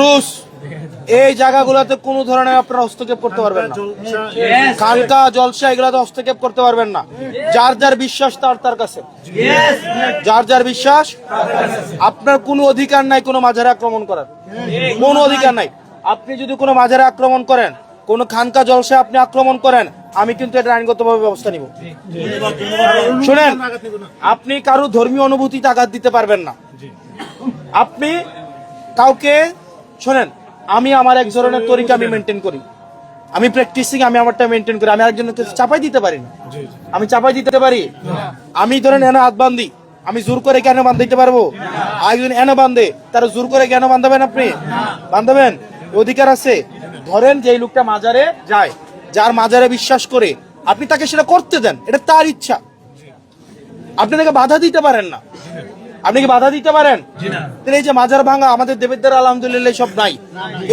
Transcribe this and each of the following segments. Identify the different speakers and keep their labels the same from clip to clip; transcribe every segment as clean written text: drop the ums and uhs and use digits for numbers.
Speaker 1: পুরুষ এই জায়গাগুলোতে কোনো ধরনের আপনারা হস্তক্ষেপ করতে পারবেন না। খানকা জলসা এগুলোতে হস্তক্ষেপ করতে পারবেন না। যার যার বিশ্বাস তার তার কাছে, যার যার বিশ্বাস। আপনার কোনো অধিকার নাই কোনো মাজারে আক্রমণ করার, কোনো অধিকার নাই। আপনি যদি কোনো মাজারে আক্রমণ করেন, কোনো খানকা জলসা আপনি আক্রমণ করেন, আমি কিন্তু এটা আইনগতভাবে ব্যবস্থা নিব। শুনেন, আপনি কারো ধর্মীয় অনুভূতিতে আঘাত দিতে পারবেন না। আপনি কাউকে শোনেন, আমি আমার এক ধরনের তরিকা আমি মেনটেন করি, আমি প্র্যাকটিসিং আমি আমারটা মেনটেন করি। আমি আরেকজনকে চাপাই দিতে পারি না। আমি চাপাই দিতে পারি? আমি ধরেন এনে হাত বান্ধি, আমি জোর করে কেন বান্ধাইতে পারবো? আরেকজন এনে বান্ধে, তারা জোর করে কেন বান্ধাবেন? আপনি বান্ধাবেন, অধিকার আছে। ধরেন যে লোকটা মাজারে যায়, যার মাজারে বিশ্বাস করে, আপনি তাকে সেটা করতে দেন, এটা তার ইচ্ছা। আপনি তাকে বাধা দিতে পারেন না। আপনি কি বাধা দিতে পারেন? এই যে মাজার ভাঙা, আমাদের দেবের আলহামদুলিল্লাহ সব নাই,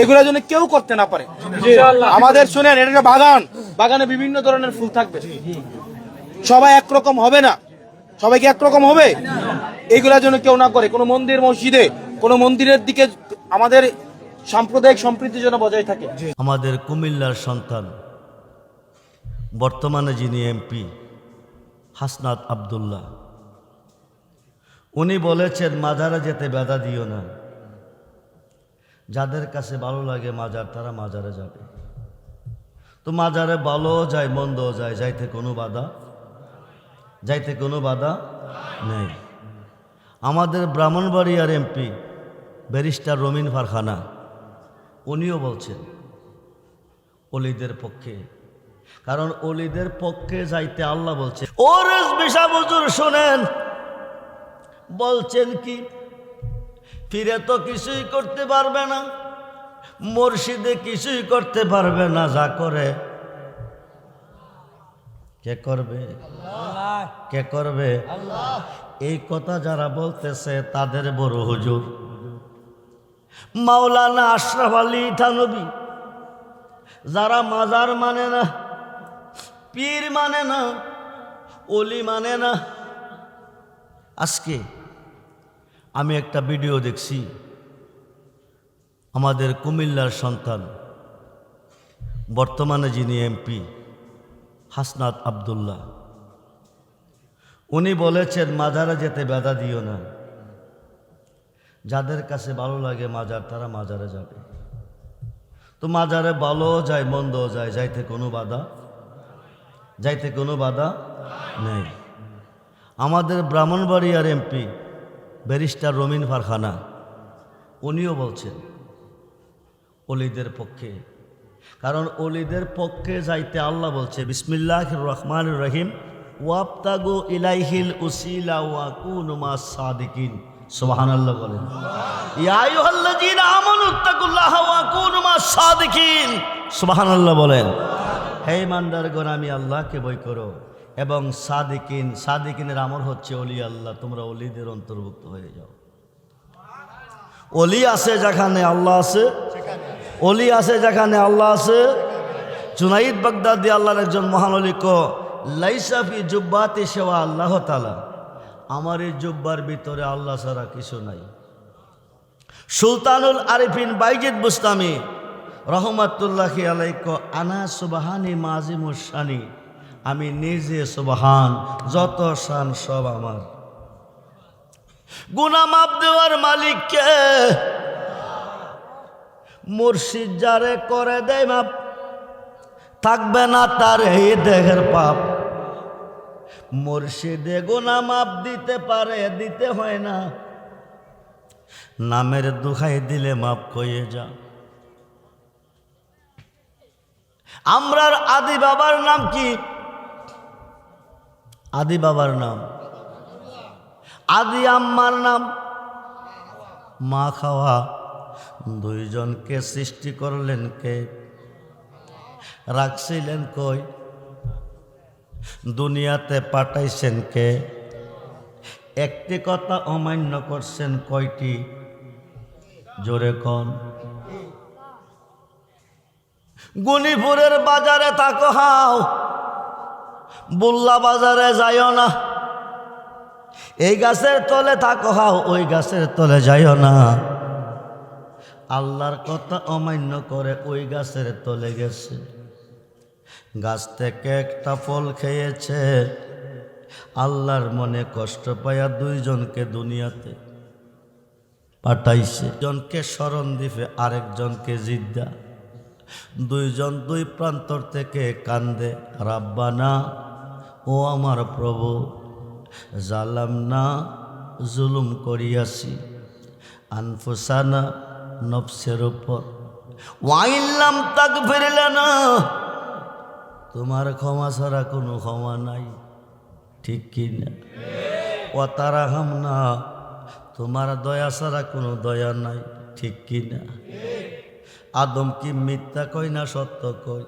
Speaker 1: এগুলোর জন্য কেউ করতে না পারে। আমাদের শুনেন, এটা একটা বাগান, বাগানে বিভিন্ন ধরনের ফুল থাকবে, সবাই একরকম হবে না। সবাইকে একরকম হবে, এগুলোর জন্য কেউ না করে। কোনো মন্দির মসজিদে, কোনো মন্দিরের দিকে আমাদের সাম্প্রদায়িক সম্প্রীতি যেন বজায় থাকে।
Speaker 2: আমাদের কুমিল্লার সন্তান, বর্তমানে যিনি এমপি হাসনাত আব্দুল্লাহ, উনি বলেছেন মাজারে যেতে বাধা দিও না। যাদের কাছে ভালো লাগে মাজার, তারা মাজারে যাবে। তো মাজারে ভালো যায় মন্দও যায়, যাইতে কোনো বাধা নেই। আমাদের ব্রাহ্মণবাড়িয়ার এমপি ব্যারিস্টার রমিন ফারখানা, উনিও বলছেন অলিদের পক্ষে, কারণ অলিদের পক্ষে যাইতে আল্লাহ বলছে। ওরস বিশা হুজুর শোনেন, বলছেন কি, ফিরে তো কিছুই করতে পারবে না, মুর্শিদে কিছুই করতে পারবে না, যা করে কে করবে? কে করবে? এই কথা যারা বলতেছে তাদের বড় হুজুর মাওলানা আশরাফ আলী থানভী, যারা মাজার মানে না, পীর মানে না, অলি মানে না। আজকে আমি একটা ভিডিও দেখছি, আমাদের কুমিল্লার সন্তান, বর্তমানে যিনি এমপি হাসনাত আব্দুল্লাহ, উনি বলেছেন মাজারে যেতে বাধা দিও না। যাদের কাছে ভালো লাগে মাজার, তারা মাজারে যাবে। তো মাজারে ভালো যায় মন্দও যায়, যাইতে কোনো বাধা নেই। আমাদের ব্রাহ্মণবাড়িয়ার এমপি ব্যারিস্টার রমিন ফারখানা, উনিও বলছেন অলিদের পক্ষে, কারণ অলিদের পক্ষে যাইতে আল্লাহ বলছে বিসমিল্লাহির রহমানির রহিম, ওয়াবতাগু ইলাইহিল উসিলা ওয়া কুনু মাস সাদিকিন। সুবহানাল্লাহ বলেন। ইয়া আইয়ুহাল্লাযীনা আমানুত্তাকুল্লাহা ওয়া কুনু মাস সাদিকিন। সুবহানাল্লাহ বলেন। হে ইমানদারগণ, আমি আল্লাহকে ভয় করো এবং সাদিকিনের আমল হচ্ছে অলি আল্লাহ, তোমরা অলিদের অন্তর্ভুক্ত হয়ে যাও। অলি আছে যেখানে আল্লাহ আছে, অলি আছে যেখানে আল্লাহ আছে। জুনাইদ বাগদাদি আল্লাহর একজন মহান অলি কো, লাইসা ফি জুব্বাতি সিওয়া আল্লাহ তাআলা, আমার এই জুব্বার ভিতরে আল্লাহ ছাড়া কিছু নাই। সুলতানুল আরিফিন বাইজিদ বুস্তামি রহমাতুল্লাহি আলাইহি কো, আনা সুবহানি মাজিমুশ শানি, আমি নিজে সুবহান, যত শান সব আমার। গুনাহ মাফ দেওয়ার মালিক কে? মুর্শিদ যারে করে দেয় মাপ, থাকবে না তার এই দেহের পাপ। মুর্শিদে গুনাহ মাফ দিতে পারে, দিতে হয় না, নামের দুখাই দিলে মাপ হয়ে যা। আমরার আদি বাবার নাম কি? আদি বাবার নাম, আদি আম্মার নাম মা খাওয়া। দুইজনকে সৃষ্টি করলেন কে? রাখছিলেন কই? দুনিয়াতে পাঠাইছেন কে? একটি কথা অমান্য করছেন কয়টি? জোরে কোন? গনিপুরের বাজারে থাকো হাও, বুল্লা বাজারে যাইও না। এই গাছের তলে থাকো হাও, ওই গাছের তলে যাইও না। আল্লাহর কথা অমান্য করে ওই গাছের তলে গেছে, গাছ থেকে একটা ফল খেয়েছে। আল্লাহর মনে কষ্ট পাইয়া দুইজনকে দুনিয়াতে পাঠাইছে, জনকে স্মরণ দিবে, আরেকজনকে জিদ্দা। দুইজন দুই প্রান্তর থেকে কান্দে, রাব্বানা, ও আমার প্রভু, জালাম না, জুলুম করিয়াছি আনফুসানা, নফসের উপর, ওয়াইল্লাম তাগফির লানা, তোমার ক্ষমা ছাড়া কোনো ক্ষমা নাই, ঠিক কি না? ওয়াতারাহামনা, তোমার দয়া ছাড়া কোনো দয়া নাই, ঠিক কি না? আদম কি মিথ্যা কই না সত্য কই?